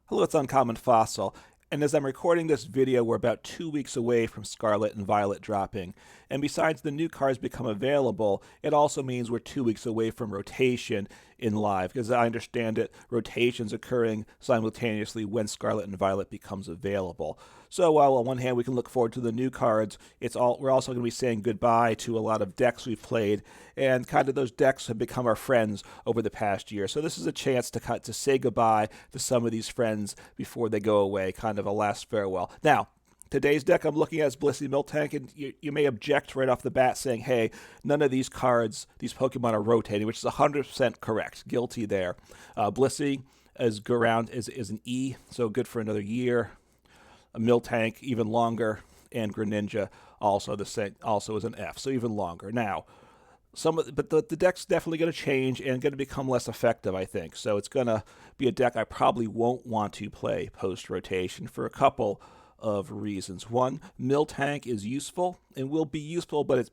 Hello, it's Uncommon Fossil, and as I'm recording this video, we're about 2 weeks away from Scarlet and Violet dropping. And besides the new cards become available, it also means we're 2 weeks away from rotation in live, because I understand it, rotation's occurring simultaneously when Scarlet and Violet becomes available. So while on one hand we can look forward to the new cards, we're also going to be saying goodbye to a lot of decks we've played, and kind of those decks have become our friends over the past year. So this is a chance to say goodbye to some of these friends before they go away, kind of a last farewell. Now, today's deck I'm looking at is Blissey Miltank, and you may object right off the bat saying, hey, none of these cards, these Pokemon are rotating, which is 100% correct. Guilty there. Blissey is go around is an E, so good for another year. A Miltank even longer, and Greninja also the same, also is an F, so even longer. Now, but the deck's definitely going to change and going to become less effective, I think. So it's going to be a deck I probably won't want to play post-rotation for a couple of reasons. One, Miltank is useful and will be useful, but it's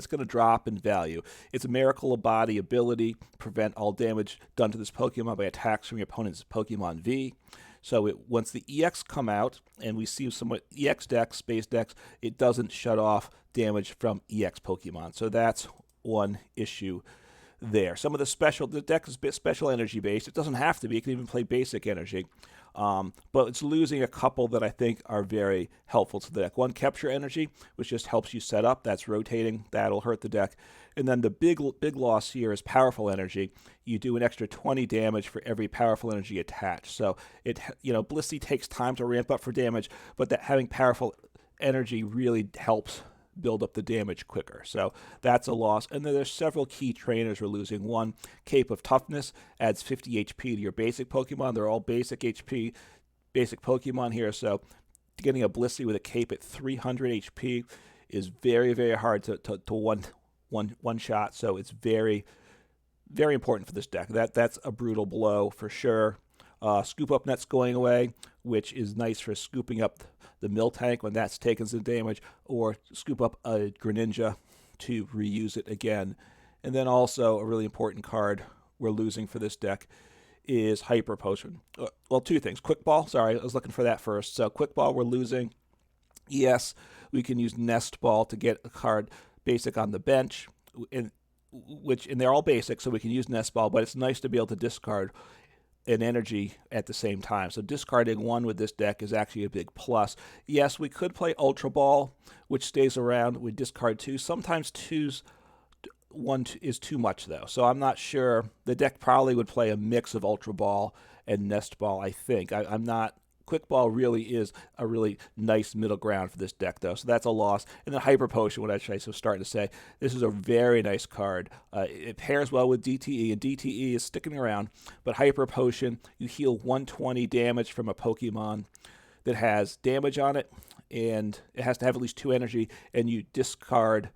going to drop in value. It's a Miracle of Body ability, prevent all damage done to this Pokemon by attacks from your opponent's Pokemon V. So once the EX come out and we see some EX decks, space decks, it doesn't shut off damage from EX Pokemon. So that's one issue there. Some of the deck is special energy based. It doesn't have to be. It can even play basic energy. But it's losing a couple that I think are very helpful to the deck. One, Capture Energy, which just helps you set up. That's rotating. That'll hurt the deck. And then the big loss here is Powerful Energy. You do an extra 20 damage for every Powerful Energy attached. So Blissey takes time to ramp up for damage, but that having Powerful Energy really helps build up the damage quicker. So that's a loss. And then there's several key trainers we're losing. One, Cape of Toughness adds 50 HP to your basic Pokemon. They're all basic HP, basic Pokemon here. So getting a Blissey with a Cape at 300 HP is very, very hard to one shot. So it's very, very important for this deck. That's a brutal blow for sure. Scoop Up Net's going away, which is nice for scooping up the Miltank when that's taken some damage, or scoop up a Greninja to reuse it again. And then also a really important card we're losing for this deck is Hyper Potion. Well, two things. Quick Ball, sorry, I was looking for that first. So Quick Ball we're losing. Yes, we can use Nest Ball to get a card basic on the bench, and they're all basic, so we can use Nest Ball, but it's nice to be able to discard an energy at the same time. So discarding one with this deck is actually a big plus. Yes, we could play Ultra Ball, which stays around. We discard two. Sometimes one is too much, though. So I'm not sure. The deck probably would play a mix of Ultra Ball and Nest Ball, I think. I'm not. Quick Ball really is a really nice middle ground for this deck, though. So that's a loss. And then Hyper Potion, what I was starting to say, this is a very nice card. It pairs well with DTE, and DTE is sticking around. But Hyper Potion, you heal 120 damage from a Pokemon that has damage on it, and it has to have at least 2 energy, and you discard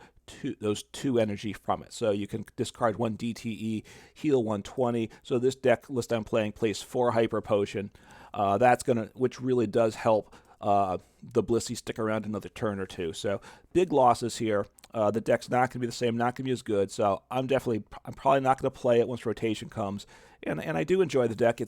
those 2 energy from it. So you can discard 1 DTE, heal 120. So this deck list I'm playing plays 4 Hyper Potion. Which really does help the Blissey stick around another turn or two. So big losses here. The deck's not going to be the same, not going to be as good. So I'm probably not going to play it once rotation comes. And I do enjoy the deck.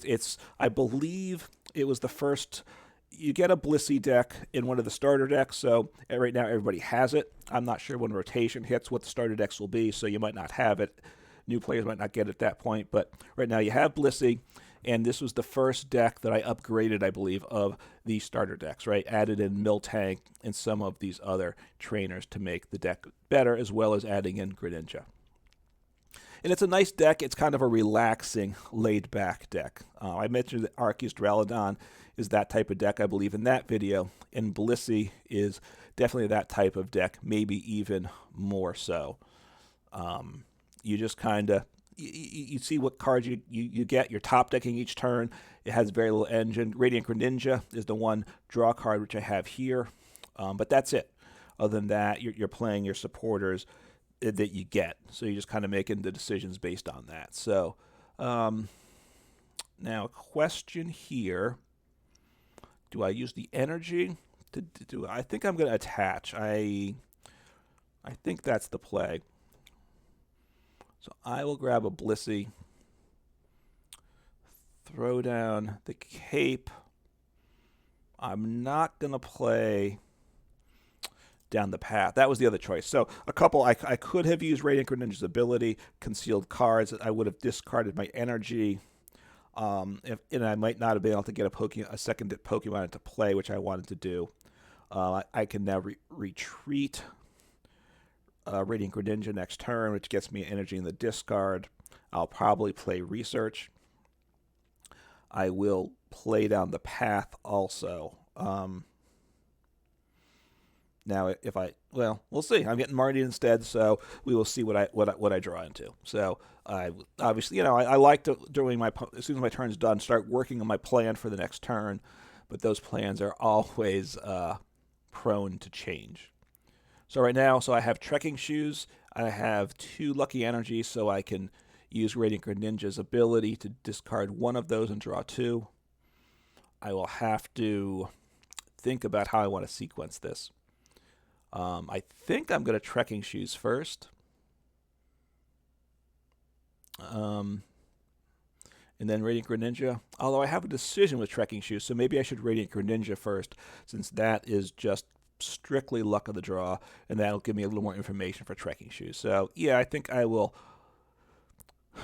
I believe it was the first. You get a Blissey deck in one of the starter decks, so right now everybody has it. I'm not sure when rotation hits what the starter decks will be, so you might not have it. New players might not get it at that point, but right now you have Blissey, and this was the first deck that I upgraded, I believe, of the starter decks, right? Added in Miltank and some of these other trainers to make the deck better, as well as adding in Greninja. And it's a nice deck. It's kind of a relaxing, laid-back deck. I mentioned that Arceus Duraludon is that type of deck, I believe, in that video. And Blissey is definitely that type of deck, maybe even more so. You just kind of, you see what cards you get. You're top decking each turn. It has very little engine. Radiant Greninja is the one draw card, which I have here. But that's it. Other than that, you're playing your supporters that you get. So you're just kind of making the decisions based on that. So now a question here. Do I use the energy? I think I'm going to attach. I think that's the play. So I will grab a Blissey, throw down the Cape, I'm not going to play down the path. That was the other choice. So a couple, I could have used Radiant Greninja's ability, concealed cards. I would have discarded my energy. And I might not have been able to get a second Pokemon into play, which I wanted to do. I can now retreat Radiant Greninja next turn, which gets me energy in the discard. I'll probably play Research. I will play down the path also. Now, if well, we'll see. I'm getting Marnie instead, so we will see what I draw into. So, I obviously, I like to during as soon as my turn's done, start working on my plan for the next turn, but those plans are always prone to change. So right now, I have Trekking Shoes. I have 2 Lucky Energy, so I can use Radiant Greninja's ability to discard one of those and draw 2. I will have to think about how I want to sequence this. I think I'm going to Trekking Shoes first. And then Radiant Greninja. Although I have a decision with Trekking Shoes, so maybe I should Radiant Greninja first, since that is just strictly luck of the draw, and that'll give me a little more information for Trekking Shoes. So, yeah, I think I will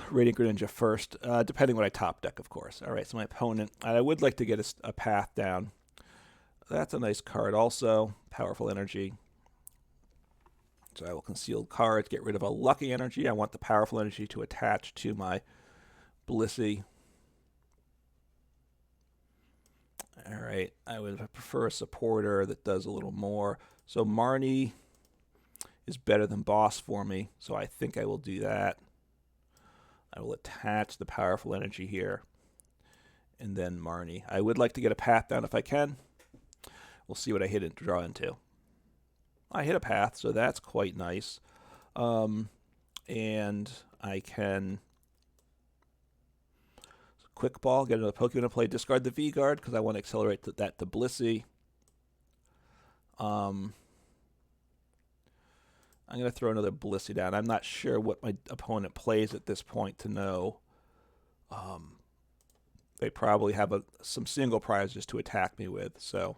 Radiant Greninja first, depending what I top deck, of course. All right, so my opponent, I would like to get a path down. That's a nice card also, Powerful Energy. So I will conceal cards, get rid of a Lucky Energy. I want the Powerful Energy to attach to my Blissey. All right, I would prefer a supporter that does a little more. So Marnie is better than Boss for me, so I think I will do that. I will attach the Powerful Energy here, and then Marnie. I would like to get a path down if I can. We'll see what I hit and draw into. I hit a path, so that's quite nice. And I can Quick Ball, get another Pokemon to play, discard the V-Guard because I want to accelerate that to Blissey. I'm going to throw another Blissey down. I'm not sure what my opponent plays at this point to know. They probably have some single prizes to attack me with, so...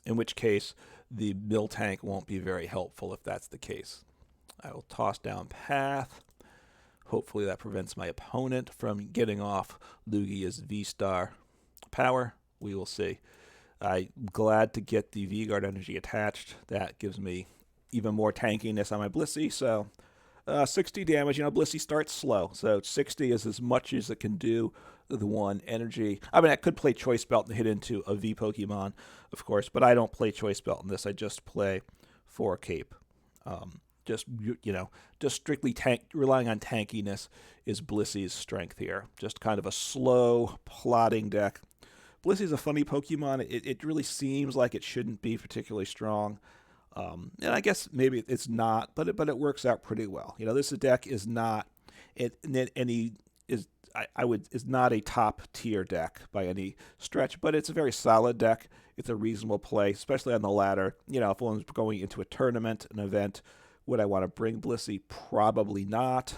in which case, the Miltank won't be very helpful if that's the case. I will toss down Path. Hopefully that prevents my opponent from getting off Lugia's V-Star power. We will see. I'm glad to get the V-Guard energy attached. That gives me even more tankiness on my Blissey. So 60 damage. Blissey starts slow. So 60 is as much as it can do. The 1 energy. I mean, I could play Choice Belt and hit into a V Pokemon, of course, but I don't play Choice Belt in this. I just play for Cape. Just strictly relying on tankiness is Blissey's strength here. Just kind of a slow, plodding deck. Blissey's a funny Pokemon. It really seems like it shouldn't be particularly strong. And I guess maybe it's not, but it works out pretty well. This deck is not is not a top tier deck by any stretch, but it's a very solid deck. It's a reasonable play, especially on the ladder. If one's going into a tournament, an event, would I want to bring Blissey? Probably not.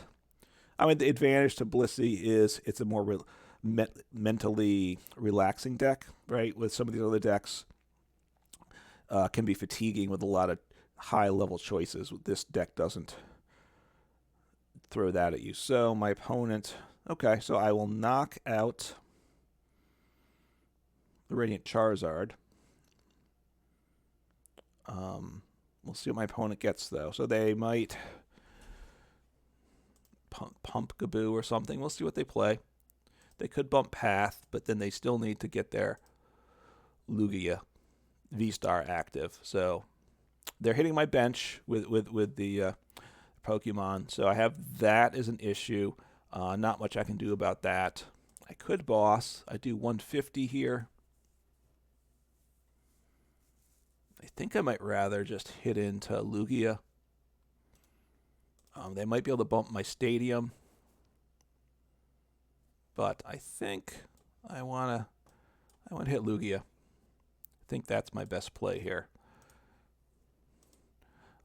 I mean, the advantage to Blissey is it's a more mentally relaxing deck, right? With some of these other decks, can be fatiguing with a lot of high-level choices. This deck doesn't throw that at you. So my opponent... Okay, so I will knock out the Radiant Charizard. We'll see what my opponent gets, though. So they might pump Gaboo or something. We'll see what they play. They could bump Path, but then they still need to get their Lugia V-Star active. So they're hitting my bench with the Pokemon. So I have that as an issue. Not much I can do about that. I could boss. I do 150 here. I think I might rather just hit into Lugia. They might be able to bump my Stadium. But I think I want to hit Lugia. I think that's my best play here.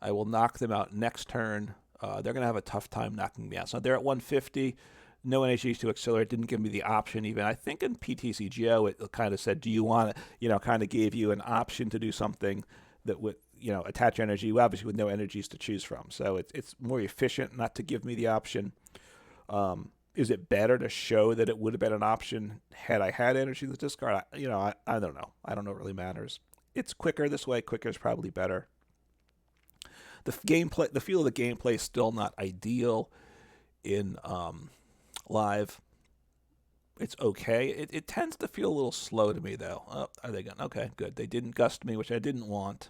I will knock them out next turn. They're going to have a tough time knocking me out. So they're at 150. no NHGs to accelerate, didn't give me the option even. I think in PTCGO it kind of said, do you want it, kind of gave you an option to do something that would, attach energy, obviously with no energies to choose from. So it's more efficient not to give me the option. Is it better to show that it would have been an option had I had energy to discard? I don't know. I don't know. It really matters. It's quicker this way. Quicker is probably better. The gameplay, the feel of the gameplay is still not ideal in live. It's okay. It tends to feel a little slow to me, though. Oh, are they going? Okay, good. They didn't gust me, which I didn't want.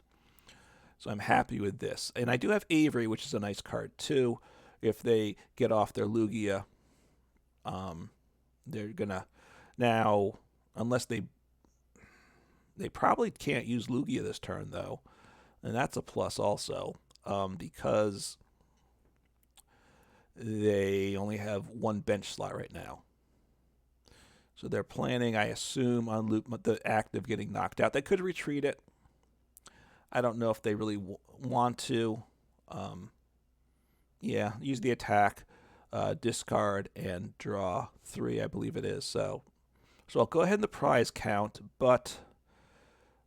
So I'm happy with this. And I do have Avery, which is a nice card, too. If they get off their Lugia, they're going to... Now, unless they probably can't use Lugia this turn, though. And that's a plus also, because they only have one bench slot right now. So they're planning, I assume, on the active getting knocked out. They could retreat it. I don't know if they really want to. Yeah, use the attack, discard, and draw 3, I believe it is. So I'll go ahead and the prize count, but...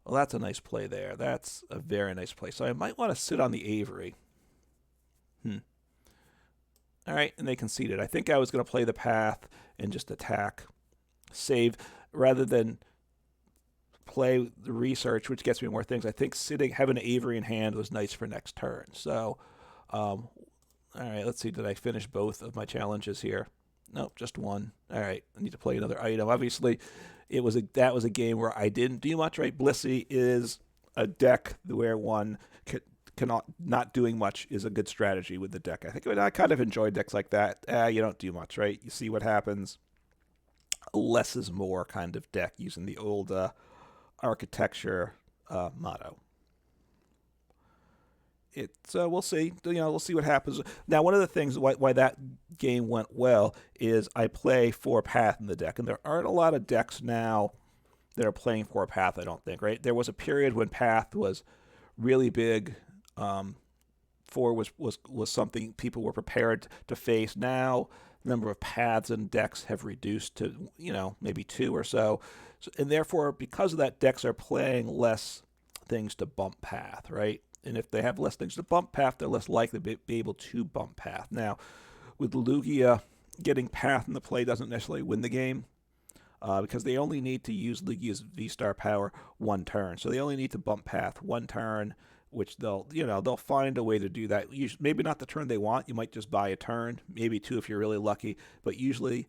Well, that's a nice play there. That's a very nice play. So I might want to sit on the Avery. All right, and they conceded. I think I was going to play the path and just attack, save, rather than play the research, which gets me more things. I think having an Avery in hand was nice for next turn. So, all right, let's see. Did I finish both of my challenges here? Nope, just one. All right, I need to play another item. Obviously, that was a game where I didn't do much, right? Blissey is a deck where one cannot not doing much is a good strategy with the deck. I kind of enjoy decks like that. You don't do much, right? You see what happens. Less is more kind of deck using the old architecture motto. We'll see. We'll see what happens. Now, one of the things why that game went well is I play 4 Path in the deck, and there aren't a lot of decks now that are playing 4 Path, I don't think, right? There was a period when Path was really big. 4 was something people were prepared to face. Now, the number of paths and decks have reduced to, maybe 2 or so. And therefore, because of that, decks are playing less things to bump Path, right? And if they have less things to bump Path, they're less likely to be able to bump Path. Now, with Lugia, getting Path in the play doesn't necessarily win the game, because they only need to use Lugia's V-Star power 1 turn. So they only need to bump Path 1 turn, which they'll find a way to do that. Maybe not the turn they want. You might just buy a turn, maybe 2 if you're really lucky. But usually,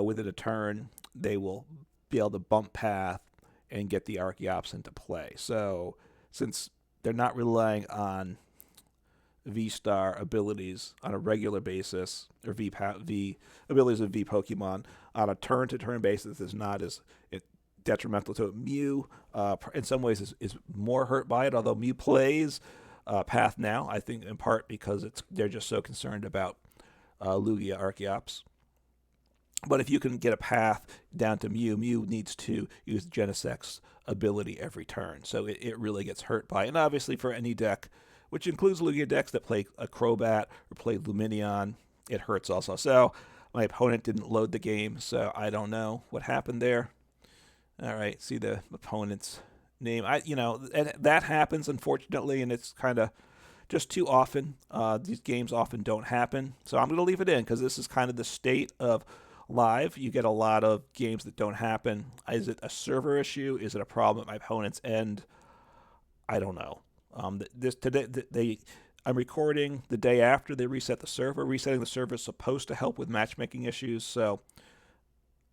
within a turn, they will be able to bump Path and get the Archeops into play. So since they're not relying on V-Star abilities on a regular basis, or V abilities of V Pokemon on a turn-to-turn basis is not as detrimental to it. Mew, in some ways, is more hurt by it, although Mew plays Path now, I think in part because they're just so concerned about Lugia Archeops. But if you can get a Path down to Mew, Mew needs to use Genesect's ability every turn. So it really gets hurt by it. And obviously for any deck, which includes Lugia decks that play a Crobat or play Luminion, it hurts also. So my opponent didn't load the game, so I don't know what happened there. All right, see the opponent's name. And that happens, unfortunately, and it's kind of just too often. These games often don't happen. So I'm going to leave it in because this is kind of the state of live. You get a lot of games that don't happen. Is it a server issue? Is it a problem at my opponent's end? I don't know. I'm recording the day after they reset the server. Resetting the server is supposed to help with matchmaking issues, so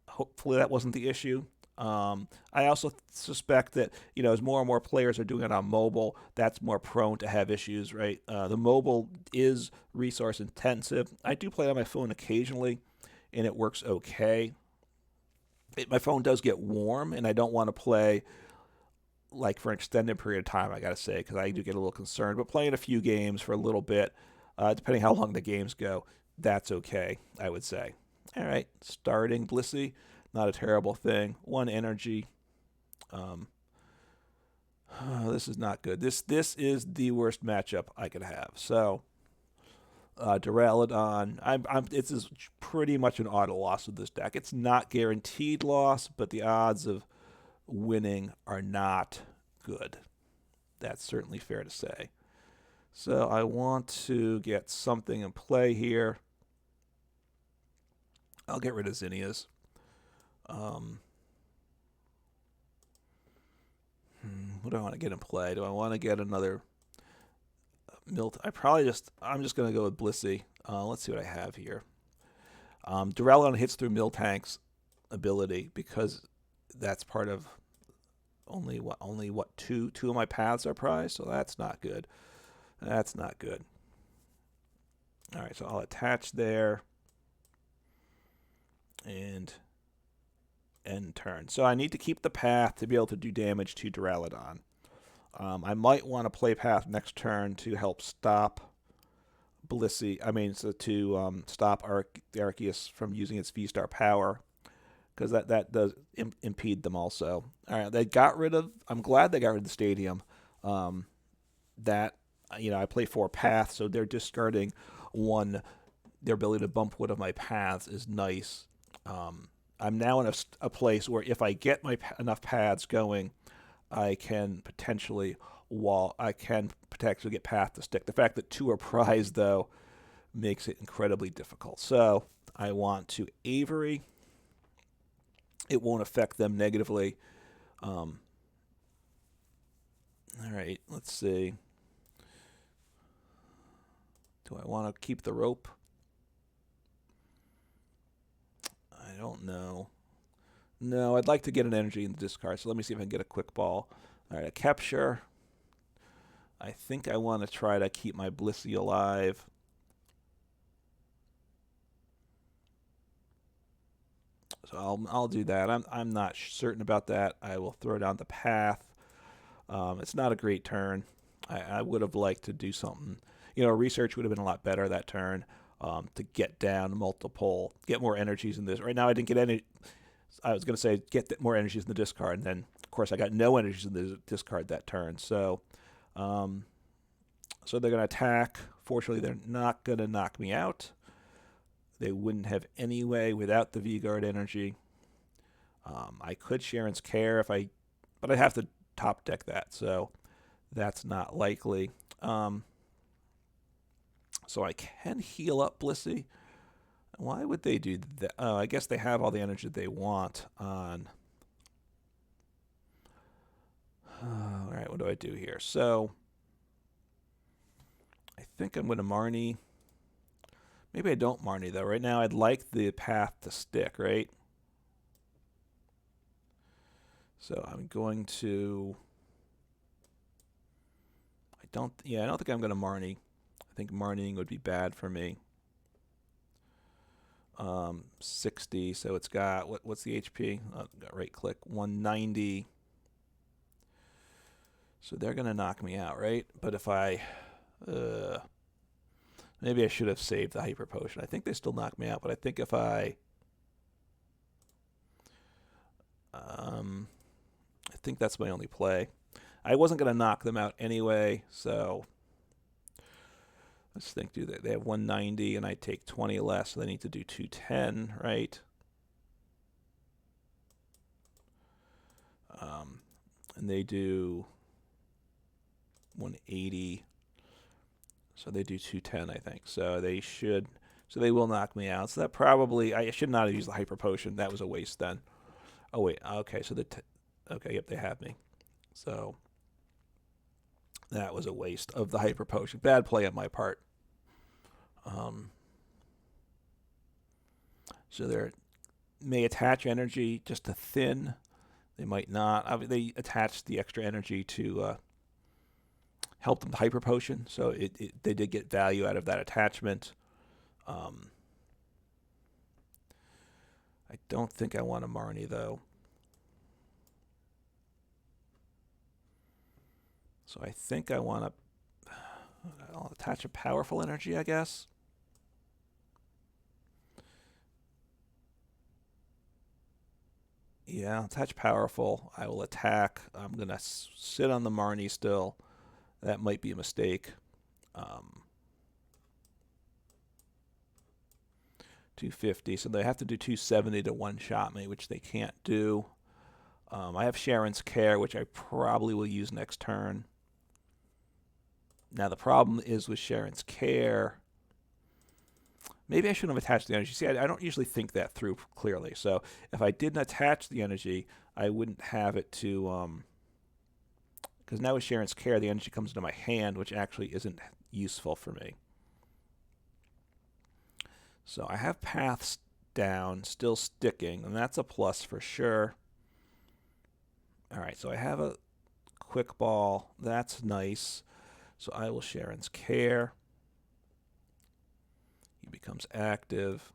hopefully that wasn't the issue. I also suspect that, as more and more players are doing it on mobile, that's more prone to have issues, right? The mobile is resource intensive. I do play on my phone occasionally, and it works okay. My phone does get warm, and I don't want to play like for an extended period of time, I got to say, because I do get a little concerned. But playing a few games for a little bit, depending how long the games go, that's okay, I would say. All right, starting Blissey, not a terrible thing. 1 energy. This is not good. This is the worst matchup I could have. So Duraludon. It's pretty much an auto loss with this deck. It's not guaranteed loss, but the odds of winning are not good. That's certainly fair to say. So I want to get something in play here. I'll get rid of Zinnias. What do I want to get in play? Do I want to get another Miltank? I'm just going to go with Blissey. Let's see what I have here. Duraludon hits through Miltank's ability because that's part of only two of my paths are prized, so that's not good. That's not good. All right, so I'll attach there and end turn. So I need to keep the path to be able to do damage to Duraludon. I might want to play path next turn to help stop Blissey. To stop Arceus from using its V-Star power, because that does impede them also. All right, they got rid of. I'm glad they got rid of the stadium. I play 4 paths, so they're discarding one. Their ability to bump one of my paths is nice. I'm now in a place where if I get enough paths going, I can potentially get path to stick. The fact that 2 are prized, though, makes it incredibly difficult. So I want to Avery. It won't affect them negatively. All right, let's see. Do I want to keep the rope? I don't know. No, I'd like to get an energy in the discard, so let me see if I can get a quick ball. All right, a capture. I think I want to try to keep my Blissey alive. So I'll do that. I'm not certain about that. I will throw down the path. It's not a great turn. I would have liked to do something. Research would have been a lot better that turn, to get down get more energies in this. Right now I didn't get any. I was going to say get more energies in the discard, and then of course I got no energies in the discard that turn. So they're going to attack. Fortunately, they're not going to knock me out. They wouldn't have anyway without the V-Guard energy. I could Cheren's Care but I'd have to top deck that, so that's not likely. So I can heal up Blissey. Why would they do that? Oh, I guess they have all the energy they want on. All right, what do I do here? So I think I'm going to Marnie. Maybe I don't Marnie, though. Right now, I'd like the path to stick, right? So I'm going to... I don't think I'm going to Marnie. I think Marnieing would be bad for me. 60, so it's got... What's the HP? Got right-click. 190. So they're going to knock me out, right? But if I... maybe I should have saved the Hyper Potion. I think they still knock me out, but I think if I think that's my only play. I wasn't going to knock them out anyway, so let's think. They have 190, and I take 20 less, so they need to do 210, right? And they do 180. So they do 210, I think. So they will knock me out. So that probably, I should not have used the Hyper Potion. That was a waste then. Oh, wait. Okay, so yep, they have me. So that was a waste of the Hyper Potion. Bad play on my part. So they may attach energy just to thin. They might not. They attach the extra energy to help them to Hyper Potion, so they did get value out of that attachment. I don't think I want a Marnie, though. So I think I'll attach a Powerful Energy, I guess. Yeah, I'll attach Powerful. I will attack. I'm going to sit on the Marnie still. That might be a mistake. 250, so they have to do 270 to one-shot me, which they can't do. I have Cheren's Care, which I probably will use next turn. Now the problem is with Cheren's Care, maybe I shouldn't have attached the energy. See, I don't usually think that through clearly. So if I didn't attach the energy, I wouldn't have it to, because now with Cheren's Care, the energy comes into my hand, which actually isn't useful for me. So I have paths down, still sticking, and that's a plus for sure. All right, so I have a quick ball. That's nice. So I will Cheren's Care. He becomes active.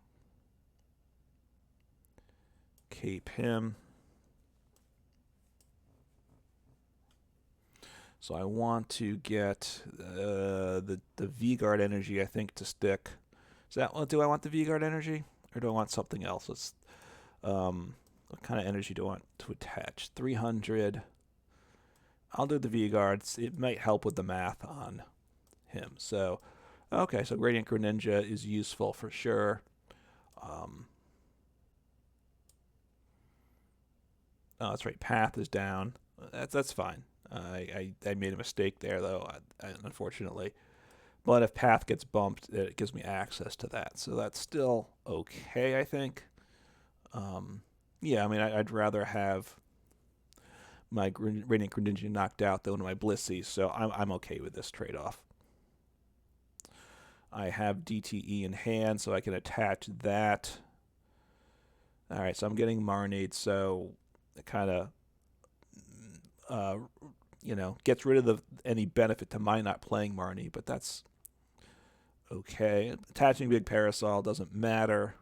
Cape him. So I want to get the V-Guard energy, I think, to stick. Is that what? Do I want the V-Guard energy, or do I want something else? Let's, what kind of energy do I want to attach? 300. I'll do the V-Guards. It might help with the math on him. So, okay, so Radiant Greninja is useful for sure. Oh, that's right. Path is down. That's fine. I made a mistake there, though, unfortunately. But if path gets bumped, it gives me access to that. So that's still okay, I think. Yeah, I mean, I'd rather have my Radiant Greninja knocked out than one of my Blissey, so I'm okay with this trade-off. I have DTE in hand, so I can attach that. All right, so I'm getting Marnie, so it kind of, you know, gets rid of any benefit to my not playing Marnie, but that's okay. Attaching Big Parasol doesn't matter.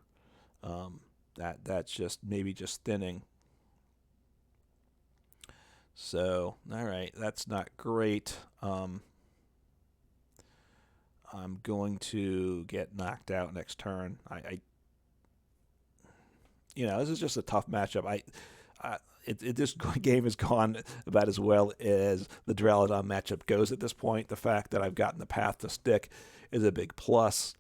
That's just maybe just thinning. So, all right, that's not great. I'm going to get knocked out next turn. You know, this is just a tough matchup. This game has gone about as well as the Duraludon matchup goes at this point. The fact that I've gotten the path to stick is a big plus.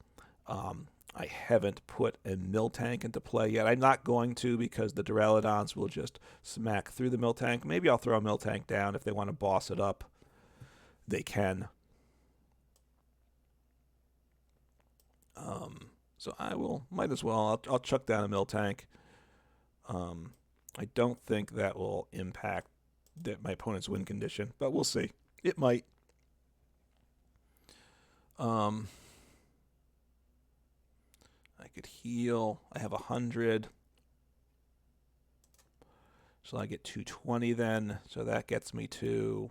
I haven't put a Miltank into play yet. I'm not going to because the Duraludons will just smack through the Miltank. Maybe I'll throw a Miltank down if they want to boss it up. They can. So I might as well. I'll chuck down a Miltank. I don't think that will impact my opponent's win condition, but we'll see. It might. I could heal. I have 100. So I get 220 then. So that gets me to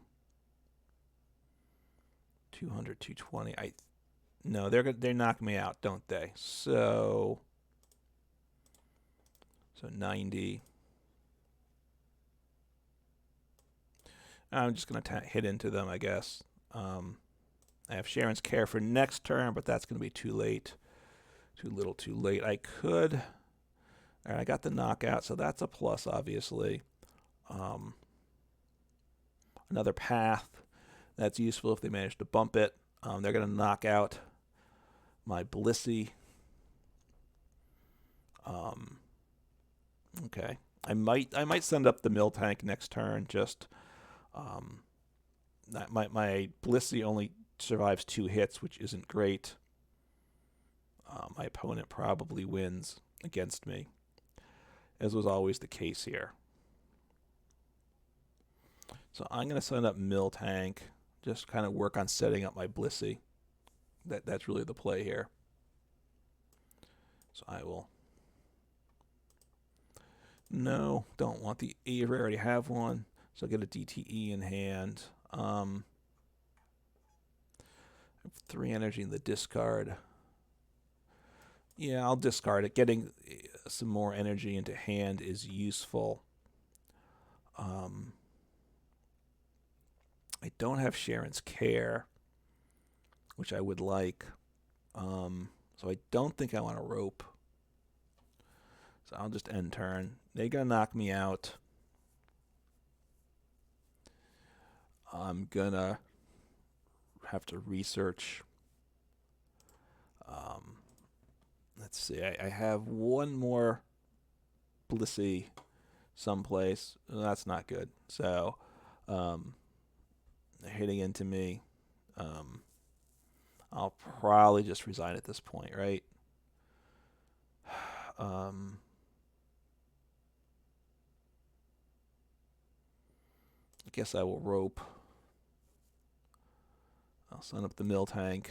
200, 220. No, they knock me out, don't they? So 90. I'm just going to hit into them, I guess. I have Cheren's Care for next turn, but that's going to be too late. Too little, too late. I could. All right, I got the knockout, so that's a plus, obviously. Another path. That's useful if they manage to bump it. They're going to knock out my Blissey. Okay. I might send up the Miltank next turn. Just my Blissey only survives 2 hits, which isn't great. My opponent probably wins against me, as was always the case here. So I'm going to send up Miltank, just kind of work on setting up my Blissey. That's really the play here. So I will. No, don't want the Avery. I already have one. So I'll get a DTE in hand. I have 3 energy in the discard. Yeah, I'll discard it. Getting some more energy into hand is useful. I don't have Cheren's Care, which I would like. So I don't think I want to rope. So I'll just end turn. They're going to knock me out. I'm going to have to research. let's see. I have one more Blissey someplace. That's not good. So, hitting into me. I'll probably just resign at this point, right? I guess I will rope. I'll send up the Miltank.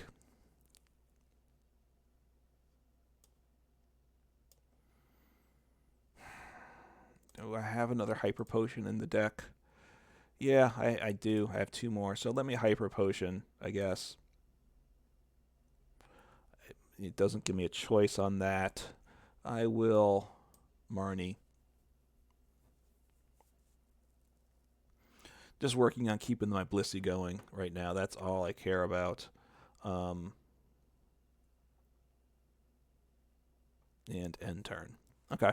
Do I have another Hyper Potion in the deck? Yeah, I do. I have two more. So let me Hyper Potion, I guess. It doesn't give me a choice on that. I will Marnie. Just working on keeping my Blissey going right now. That's all I care about. And end turn. Okay.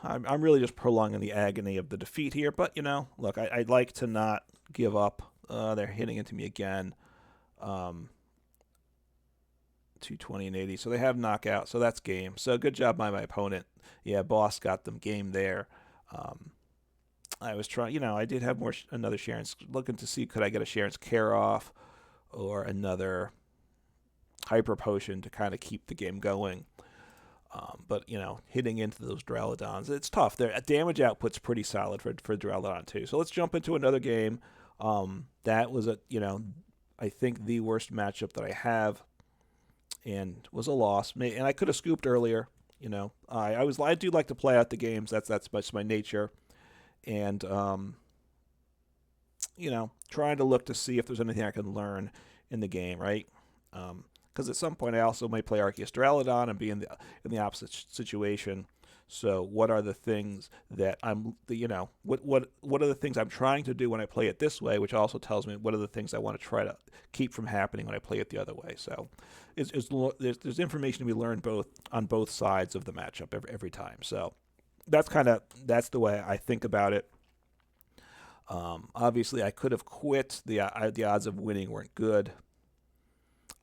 I'm really just prolonging the agony of the defeat here, but you know, look, I'd like to not give up. They're hitting into me again. 220 and 80, so they have knockout, so that's game. So good job by my opponent. Yeah, boss got them game there. I was trying, you know, I did have another Cheren's, looking to see could I get a Cheren's Care off or another Hyper Potion to kind of keep the game going. But, you know, hitting into those Duraludons, it's tough. Their damage output's pretty solid for Duraludon, too. So let's jump into another game. That was, I think the worst matchup that I have and was a loss. And I could have scooped earlier, you know. I do like to play out the games. That's my nature. And, you know, trying to look to see if there's anything I can learn in the game, right? Because at some point I also might play Arceus Duraludon and be in the opposite situation. So what are the things that what are the things I'm trying to do when I play it this way, which also tells me what are the things I want to try to keep from happening when I play it the other way. So there's information to be learned on both sides of the matchup every time. So that's the way I think about it. Obviously, I could have quit. The odds of winning weren't good.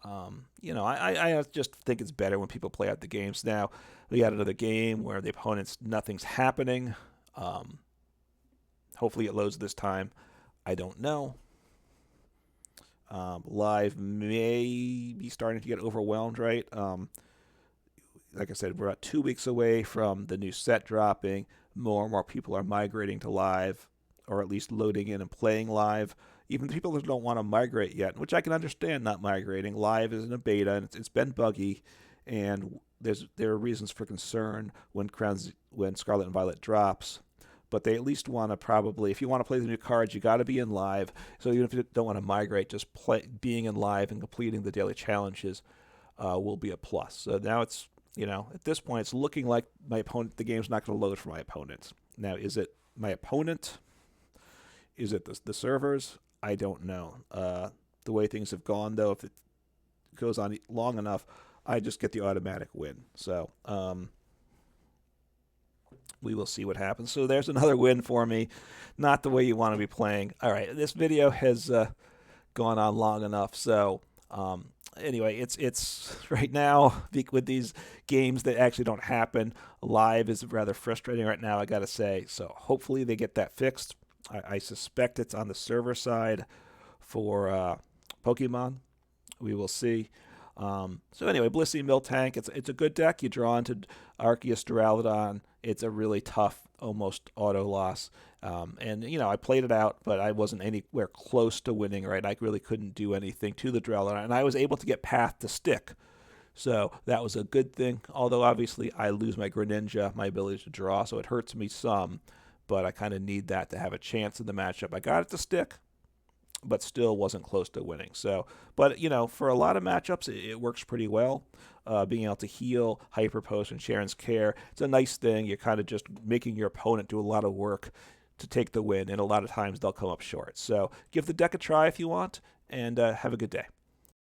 You know, I just think it's better when people play out the games. Now, we got another game where the opponent's nothing's happening. Hopefully it loads this time. I don't know. Live may be starting to get overwhelmed, right? Like I said, we're about 2 weeks away from the new set dropping. More and more people are migrating to live, or at least loading in and playing live. Even the people that don't want to migrate yet, which I can understand not migrating. Live is in a beta, and it's been buggy, and there are reasons for concern when Scarlet and Violet drops. But they at least want to probably, if you want to play the new cards, you got to be in live. So even if you don't want to migrate, just being in live and completing the daily challenges will be a plus. So now it's, you know, at this point, it's looking like the game's not going to load for my opponent. Now, is it my opponent? Is it the servers? I don't know. The way things have gone, though, if it goes on long enough, I just get the automatic win. So we will see what happens. So there's another win for me. Not the way you want to be playing. All right, this video has gone on long enough. So anyway, it's right now with these games that actually don't happen. Live is rather frustrating right now, I got to say. So hopefully they get that fixed. I suspect it's on the server side for Pokemon. We will see. So anyway, Blissey Miltank, it's a good deck. You draw into Arceus Duraludon. It's a really tough, almost auto loss. And, you know, I played it out, but I wasn't anywhere close to winning, right? I really couldn't do anything to the Duraludon. And I was able to get Path to stick. So that was a good thing. Although, obviously, I lose my Greninja, my ability to draw, so it hurts me some. But I kind of need that to have a chance in the matchup. I got it to stick, but still wasn't close to winning. So, but, you know, for a lot of matchups, it works pretty well. Being able to heal, Hyper Potion, Cheren's Care, it's a nice thing. You're kind of just making your opponent do a lot of work to take the win, and a lot of times they'll come up short. So give the deck a try if you want, and have a good day.